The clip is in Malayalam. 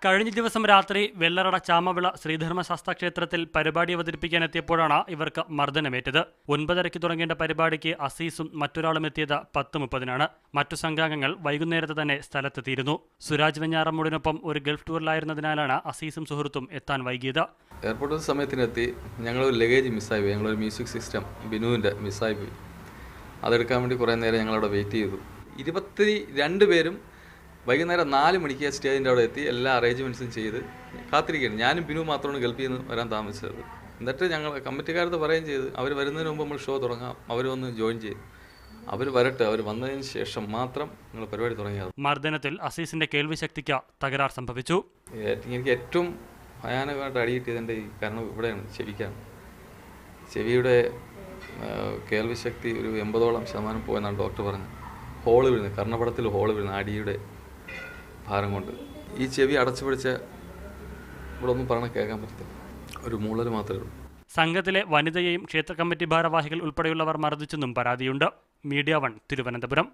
കഴിഞ്ഞ ദിവസം രാത്രി വെള്ളറട ചാമവിള ശ്രീധർമ്മശാസ്ത്ര ക്ഷേത്രത്തിൽ പരിപാടി അവതരിപ്പിക്കാനെത്തിയപ്പോഴാണ് ഇവർക്ക് മർദ്ദനമേറ്റത്. 9:30 തുടങ്ങേണ്ട പരിപാടിക്ക് അസീസും മറ്റൊരാളും എത്തിയത് 10:30-നാണ്. മറ്റു സംഘാംഗങ്ങൾ വൈകുന്നേരത്തെ തന്നെ സ്ഥലത്തെത്തിയിരുന്നു. സുരാജ് വെഞ്ഞാറമ്മൂടിനൊപ്പം ഒരു ഗൾഫ് ടൂറിലായിരുന്നതിനാലാണ് അസീസും സുഹൃത്തും എത്താൻ വൈകിയത്. എയർപോർട്ടിൽ സമയത്തിനെത്തി. ഞങ്ങളൊരു ലഗേജ് മിസ്സായി പോയി. ഞങ്ങളൊരു മ്യൂസിക് സിസ്റ്റം ബിനുവിൻ്റെ മിസ്സായി പോയി. അതെടുക്കാൻ വേണ്ടി കുറേ നേരം ഞങ്ങളവിടെ വെയിറ്റ് ചെയ്തു. 22 പേരും വൈകുന്നേരം 4 മണിക്ക് സ്റ്റേജിൻ്റെ അവിടെ എത്തി. എല്ലാ അറേഞ്ച്മെൻറ്റ്സും ചെയ്ത് കാത്തിരിക്കുകയാണ്. ഞാനും ബിനു മാത്രമാണ് ഗൾഫിൽ നിന്ന് വരാൻ താമസിച്ചത്. എന്നിട്ട് ഞങ്ങൾ കമ്മിറ്റിക്കാരത്ത് പറയുകയും ചെയ്ത് അവർ വരുന്നതിന് മുമ്പ് നമ്മൾ ഷോ തുടങ്ങാം, അവർ വന്ന് ജോയിൻ ചെയ്യും, അവർ വരട്ടെ, അവർ വന്നതിന് ശേഷം മാത്രം ഞങ്ങൾ പരിപാടി തുടങ്ങിയത്. മർദ്ദനത്തിൽ അസീസിന്റെ കേൾവി ശക്തിക്ക് തകരാർ സംഭവിച്ചു. എനിക്ക് ഏറ്റവും ഭയാനകമായിട്ട് അടികിട്ടിയതിൻ്റെ കാരണം ഇവിടെയാണ്, ചെവിക്കാണ്. ചെവിയുടെ കേൾവി ശക്തി ഒരു 80% പോയെന്നാണ് ഡോക്ടർ പറഞ്ഞത്. ഹോള് വീഴുന്നത്, കർണപടത്തിൽ ഹോള് വീഴുന്നത് അടിയുടെ ഭാരം കൊണ്ട്. ഈ ചെവി അടച്ചു പിടിച്ച ഇവിടെ ഒന്നും പറഞ്ഞാൽ കേൾക്കാൻ പറ്റത്തില്ല, ഒരു മൂളൽ മാത്രമേ ഉള്ളൂ. സംഘത്തിലെ വനിതയെയും ക്ഷേത്ര കമ്മിറ്റി ഭാരവാഹികൾ ഉൾപ്പെടെയുള്ളവർ മർദ്ദിച്ചെന്നും പരാതിയുണ്ട്. മീഡിയ 1 തിരുവനന്തപുരം.